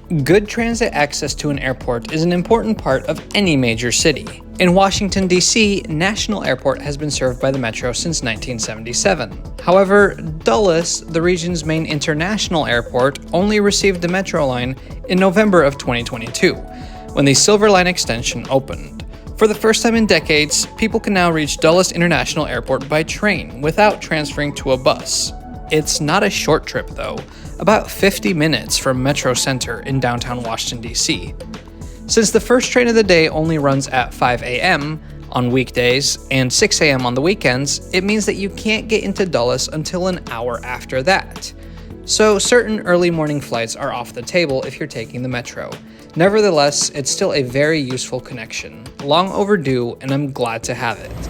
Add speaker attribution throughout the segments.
Speaker 1: Good transit access to an airport is an important part of any major city. In Washington, D.C., National Airport has been served by the Metro since 1977. However, Dulles, the region's main international airport, only received the Metro line in November of 2022, when the Silver Line extension opened. For the first time in decades, people can now reach Dulles International Airport by train without transferring to a bus. It's not a short trip, though, about 50 minutes from Metro Center in downtown Washington, D.C. Since the first train of the day only runs at 5 a.m. on weekdays and 6 a.m. on the weekends, it means that you can't get into Dulles until an hour after that. So certain early morning flights are off the table if you're taking the Metro. Nevertheless, it's still a very useful connection. Long overdue, and I'm glad to have it.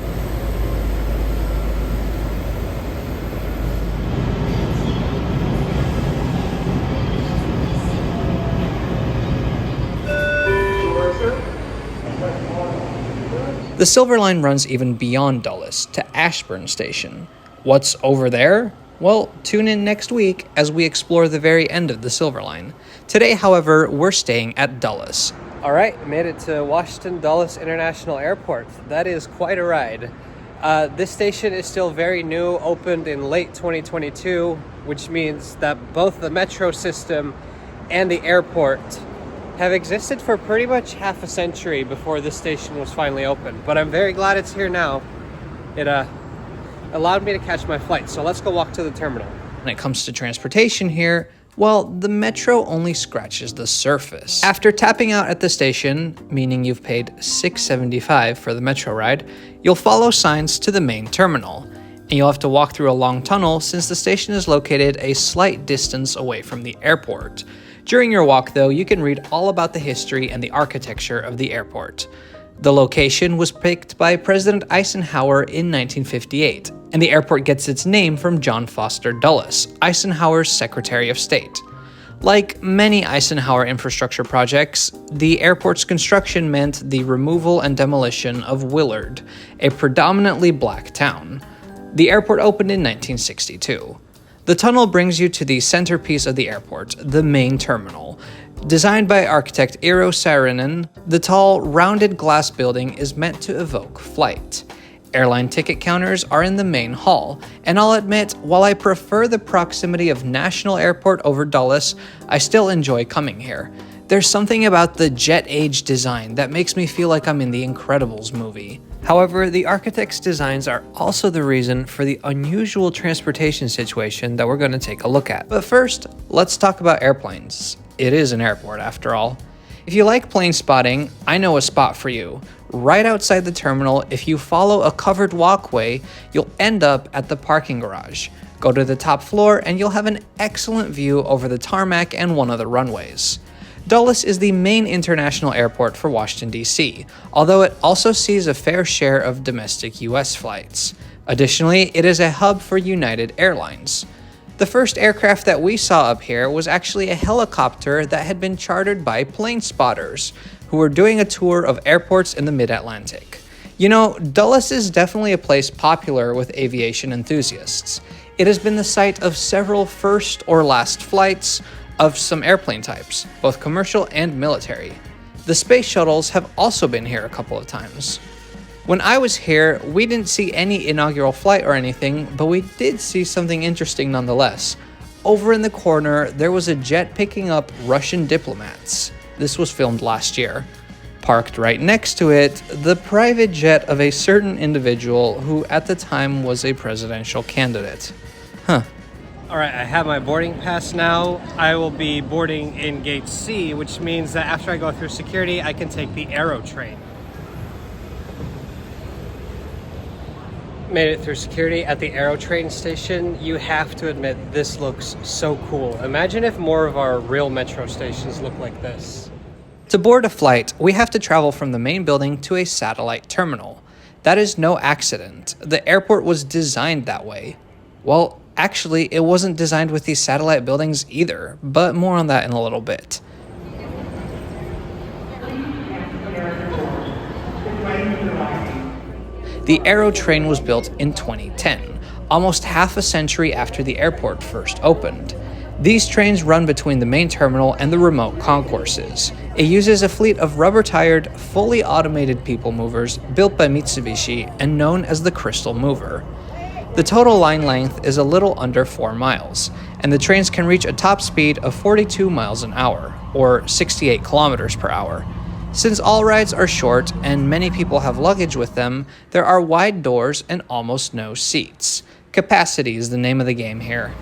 Speaker 1: The Silver Line runs even beyond Dulles to Ashburn Station. What's over there? Well, tune in next week as we explore the very end of the Silver Line. Today, however, we're staying at Dulles. All right, made it to Washington Dulles International Airport. That is quite a ride. This station is still very new, opened in late 2022, which means that both the metro system and the airport have existed for pretty much half a century before this station was finally opened. But I'm very glad it's here now. It allowed me to catch my flight, so let's go walk to the terminal. When it comes to transportation here, well, the Metro only scratches the surface. After tapping out at the station, meaning you've paid $6.75 for the Metro ride, you'll follow signs to the main terminal. And you'll have to walk through a long tunnel since the station is located a slight distance away from the airport. During your walk, though, you can read all about the history and the architecture of the airport. The location was picked by President Eisenhower in 1958, and the airport gets its name from John Foster Dulles, Eisenhower's Secretary of State. Like many Eisenhower infrastructure projects, the airport's construction meant the removal and demolition of Willard, a predominantly black town. The airport opened in 1962. The tunnel brings you to the centerpiece of the airport, the main terminal. Designed by architect Eero Saarinen, the tall, rounded glass building is meant to evoke flight. Airline ticket counters are in the main hall, and I'll admit, while I prefer the proximity of National Airport over Dulles, I still enjoy coming here. There's something about the jet-age design that makes me feel like I'm in the Incredibles movie. However, the architect's designs are also the reason for the unusual transportation situation that we're going to take a look at. But first, let's talk about airplanes. It is an airport, after all. If you like plane spotting, I know a spot for you. Right outside the terminal, if you follow a covered walkway, you'll end up at the parking garage. Go to the top floor and you'll have an excellent view over the tarmac and one of the runways. Dulles is the main international airport for Washington, D.C., although it also sees a fair share of domestic U.S. flights. Additionally, it is a hub for United Airlines. The first aircraft that we saw up here was actually a helicopter that had been chartered by plane spotters, who were doing a tour of airports in the mid-Atlantic. You know, Dulles is definitely a place popular with aviation enthusiasts. It has been the site of several first or last flights of some airplane types, both commercial and military. The space shuttles have also been here a couple of times. When I was here, we didn't see any inaugural flight or anything, but we did see something interesting nonetheless. Over in the corner, there was a jet picking up Russian diplomats. This was filmed last year. Parked right next to it, the private jet of a certain individual who at the time was a presidential candidate. All right, I have my boarding pass now. I will be boarding in gate C, which means that after I go through security, I can take the Aero train. Made it through security at the Aero train station. You have to admit, this looks so cool. Imagine if more of our real metro stations look like this. To board a flight, we have to travel from the main building to a satellite terminal. That is no accident. The airport was designed that way. Well, actually, it wasn't designed with these satellite buildings either, but more on that in a little bit. The Aero train was built in 2010, almost half a century after the airport first opened. These trains run between the main terminal and the remote concourses. It uses a fleet of rubber-tired, fully automated people movers built by Mitsubishi and known as the Crystal Mover. The total line length is a little under 4 miles, and the trains can reach a top speed of 42 miles an hour, or 68 kilometers per hour. Since all rides are short and many people have luggage with them, there are wide doors and almost no seats. Capacity is the name of the game here.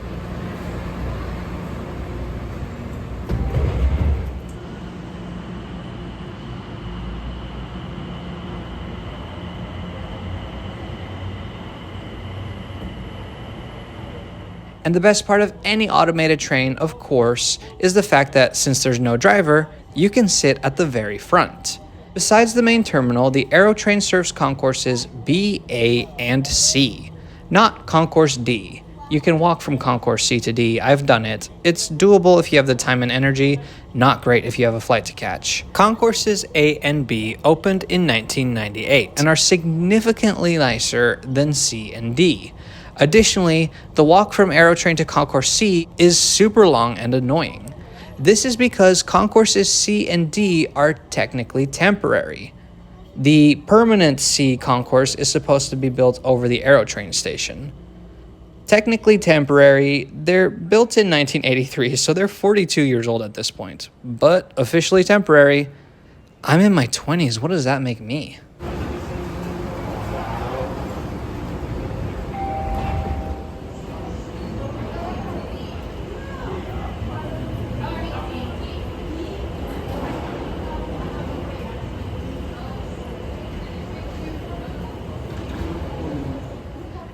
Speaker 1: And the best part of any automated train, of course, is the fact that since there's no driver, you can sit at the very front. Besides the main terminal, the Aerotrain serves concourses B, A, and C, not Concourse D. You can walk from Concourse C to D, I've done it. It's doable if you have the time and energy, not great if you have a flight to catch. Concourses A and B opened in 1998 and are significantly nicer than C and D. Additionally, the walk from Aerotrain to Concourse C is super long and annoying. This is because Concourses C and D are technically temporary. The permanent C concourse is supposed to be built over the Aerotrain station. Technically temporary, they're built in 1983, so they're 42 years old at this point. But officially temporary, I'm in my 20s, what does that make me?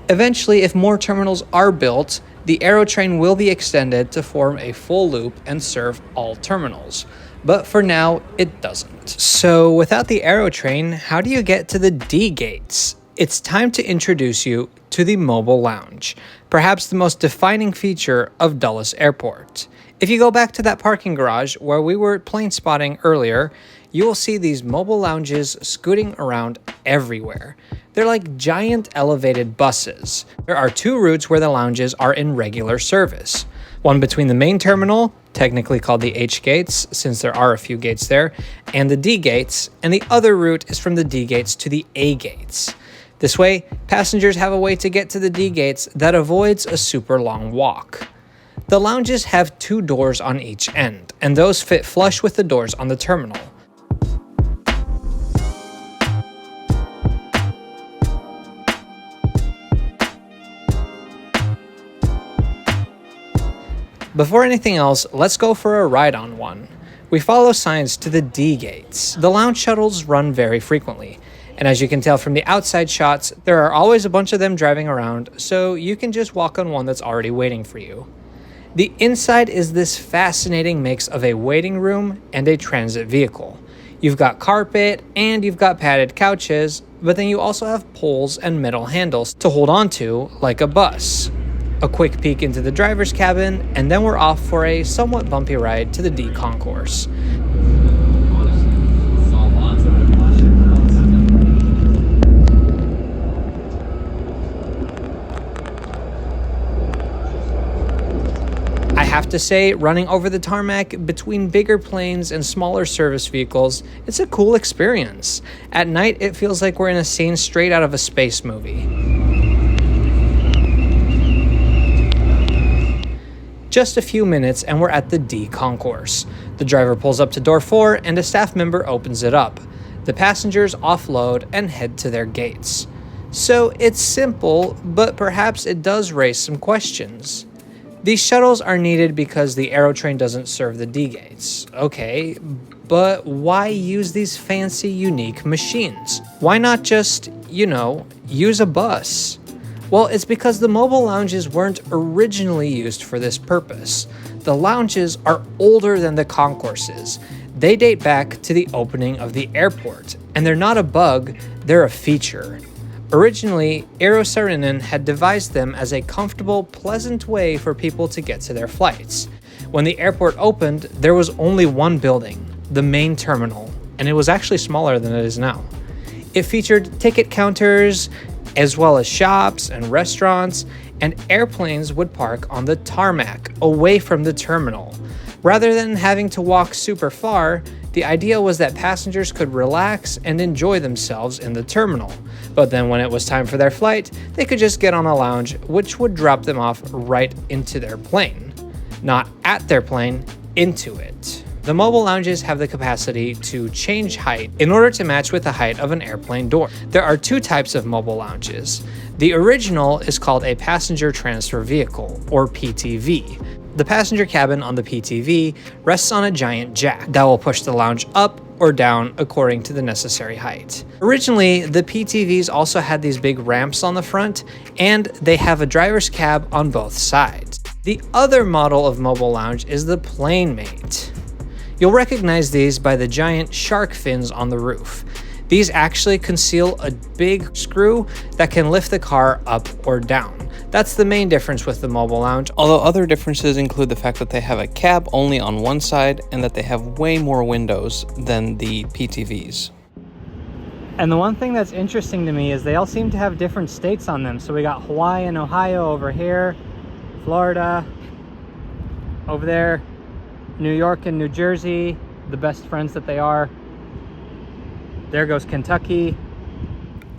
Speaker 1: Eventually, if more terminals are built, the Aerotrain will be extended to form a full loop and serve all terminals. But for now, it doesn't. So without the Aerotrain, how do you get to the D gates? It's time to introduce you to the Mobile Lounge, perhaps the most defining feature of Dulles Airport. If you go back to that parking garage where we were plane spotting earlier, you will see these mobile lounges scooting around everywhere. They're like giant elevated buses. There are 2 routes where the lounges are in regular service. One between the main terminal, technically called the H gates, since there are a few gates there, and the D gates, and the other route is from the D gates to the A gates. This way, passengers have a way to get to the D gates that avoids a super long walk. The lounges have 2 doors on each end, and those fit flush with the doors on the terminal. Before anything else, let's go for a ride on one. We follow signs to the D gates. The lounge shuttles run very frequently, and as you can tell from the outside shots, there are always a bunch of them driving around, so you can just walk on one that's already waiting for you. The inside is this fascinating mix of a waiting room and a transit vehicle. You've got carpet and you've got padded couches, but then you also have poles and metal handles to hold on to like a bus. A quick peek into the driver's cabin, and then we're off for a somewhat bumpy ride to the D concourse. I have to say, running over the tarmac between bigger planes and smaller service vehicles, it's a cool experience. At night, it feels like we're in a scene straight out of a space movie. Just a few minutes and we're at the D concourse. The driver pulls up to door 4 and a staff member opens it up. The passengers offload and head to their gates. So it's simple, but perhaps it does raise some questions. These shuttles are needed because the Aerotrain doesn't serve the D gates. Okay, but why use these fancy, unique machines? Why not just, use a bus? Well, it's because the mobile lounges weren't originally used for this purpose. The lounges are older than the concourses. They date back to the opening of the airport, and they're not a bug, they're a feature. Originally, Eero Saarinen had devised them as a comfortable, pleasant way for people to get to their flights. When the airport opened, there was only one building, the main terminal, and it was actually smaller than it is now. It featured ticket counters, as well as shops and restaurants, and airplanes would park on the tarmac, away from the terminal. Rather than having to walk super far, the idea was that passengers could relax and enjoy themselves in the terminal. But then when it was time for their flight, they could just get on a lounge, which would drop them off right into their plane. Not at their plane, into it. The mobile lounges have the capacity to change height in order to match with the height of an airplane door. There are two types of mobile lounges. The original is called a passenger transfer vehicle, or PTV. The passenger cabin on the PTV rests on a giant jack that will push the lounge up or down according to the necessary height. Originally, the PTVs also had these big ramps on the front, and they have a driver's cab on both sides. The other model of mobile lounge is the PlaneMate. You'll recognize these by the giant shark fins on the roof. These actually conceal a big screw that can lift the car up or down. That's the main difference with the mobile lounge, although other differences include the fact that they have a cab only on one side and that they have way more windows than the PTVs.
Speaker 2: And the one thing that's interesting to me is they all seem to have different states on them. So we got Hawaii and Ohio over here, Florida over there, New York and New Jersey, the best friends that they are. There goes Kentucky.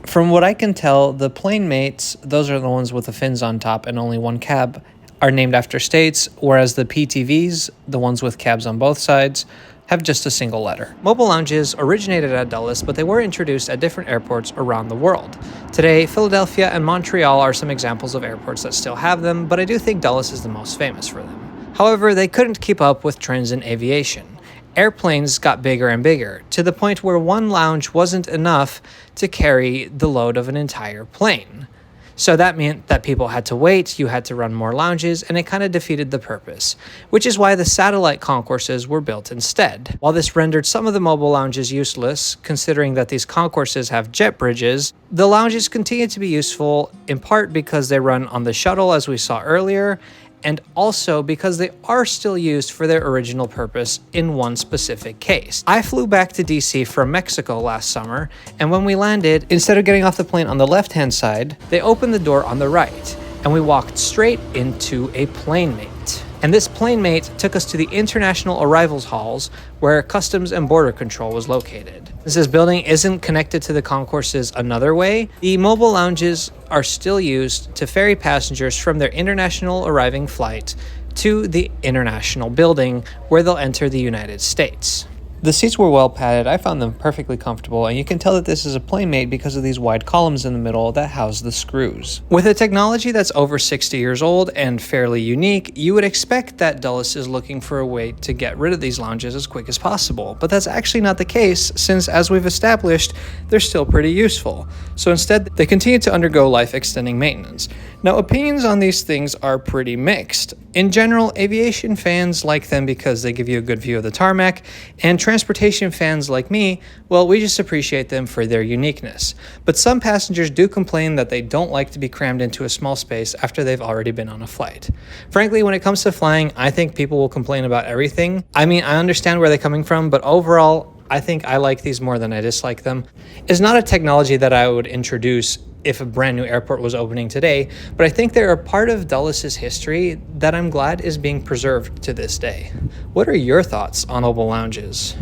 Speaker 1: From what I can tell, the PlaneMates, those are the ones with the fins on top and only one cab, are named after states, whereas the PTVs, the ones with cabs on both sides, have just a single letter. Mobile lounges originated at Dulles, but they were introduced at different airports around the world. Today, Philadelphia and Montreal are some examples of airports that still have them, but I do think Dulles is the most famous for them. However, they couldn't keep up with trends in aviation. Airplanes got bigger and bigger, to the point where one lounge wasn't enough to carry the load of an entire plane. So that meant that people had to wait, you had to run more lounges, and it kind of defeated the purpose, which is why the satellite concourses were built instead. While this rendered some of the mobile lounges useless, considering that these concourses have jet bridges, the lounges continue to be useful in part because they run on the shuttle as we saw earlier, and also because they are still used for their original purpose in one specific case. I flew back to DC from Mexico last summer, and when we landed, instead of getting off the plane on the left-hand side, they opened the door on the right, and we walked straight into a PlaneMate. And this PlaneMate took us to the International Arrivals Halls, where Customs and Border Control was located. Since this building isn't connected to the concourses another way, the mobile lounges are still used to ferry passengers from their international arriving flight to the international building, where they'll enter the United States. The seats were well padded, I found them perfectly comfortable, and you can tell that this is a PlaneMate because of these wide columns in the middle that house the screws. With a technology that's over 60 years old and fairly unique, you would expect that Dulles is looking for a way to get rid of these lounges as quick as possible, but that's actually not the case since, as we've established, they're still pretty useful. So instead, they continue to undergo life-extending maintenance. Now, opinions on these things are pretty mixed. In general, aviation fans like them because they give you a good view of the tarmac, and transportation fans like me, well, we just appreciate them for their uniqueness. But some passengers do complain that they don't like to be crammed into a small space after they've already been on a flight. Frankly, when it comes to flying, I think people will complain about everything. I mean, I understand where they're coming from, but overall, I think I like these more than I dislike them. It's not a technology that I would introduce if a brand new airport was opening today, but I think they're a part of Dulles' history that I'm glad is being preserved to this day. What are your thoughts on mobile lounges?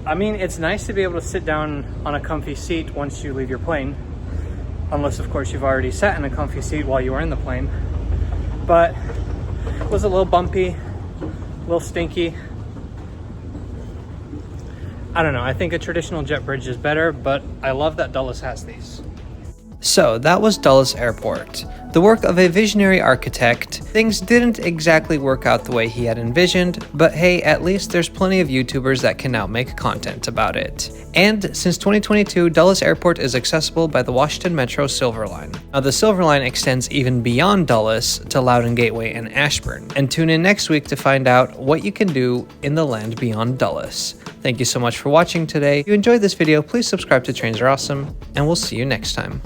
Speaker 2: I mean, it's nice to be able to sit down on a comfy seat once you leave your plane. Unless, of course, you've already sat in a comfy seat while you were in the plane. But it was a little bumpy, a little stinky. I don't know, I think a traditional jet bridge is better, but I love that Dulles has these.
Speaker 1: So that was Dulles Airport. The work of a visionary architect. Things didn't exactly work out the way he had envisioned, but hey, at least there's plenty of YouTubers that can now make content about it. And since 2022, Dulles Airport is accessible by the Washington Metro Silver Line. Now the Silver Line extends even beyond Dulles to Loudoun Gateway and Ashburn. And tune in next week to find out what you can do in the land beyond Dulles. Thank you so much for watching today. If you enjoyed this video, please subscribe to Trains Are Awesome, and we'll see you next time.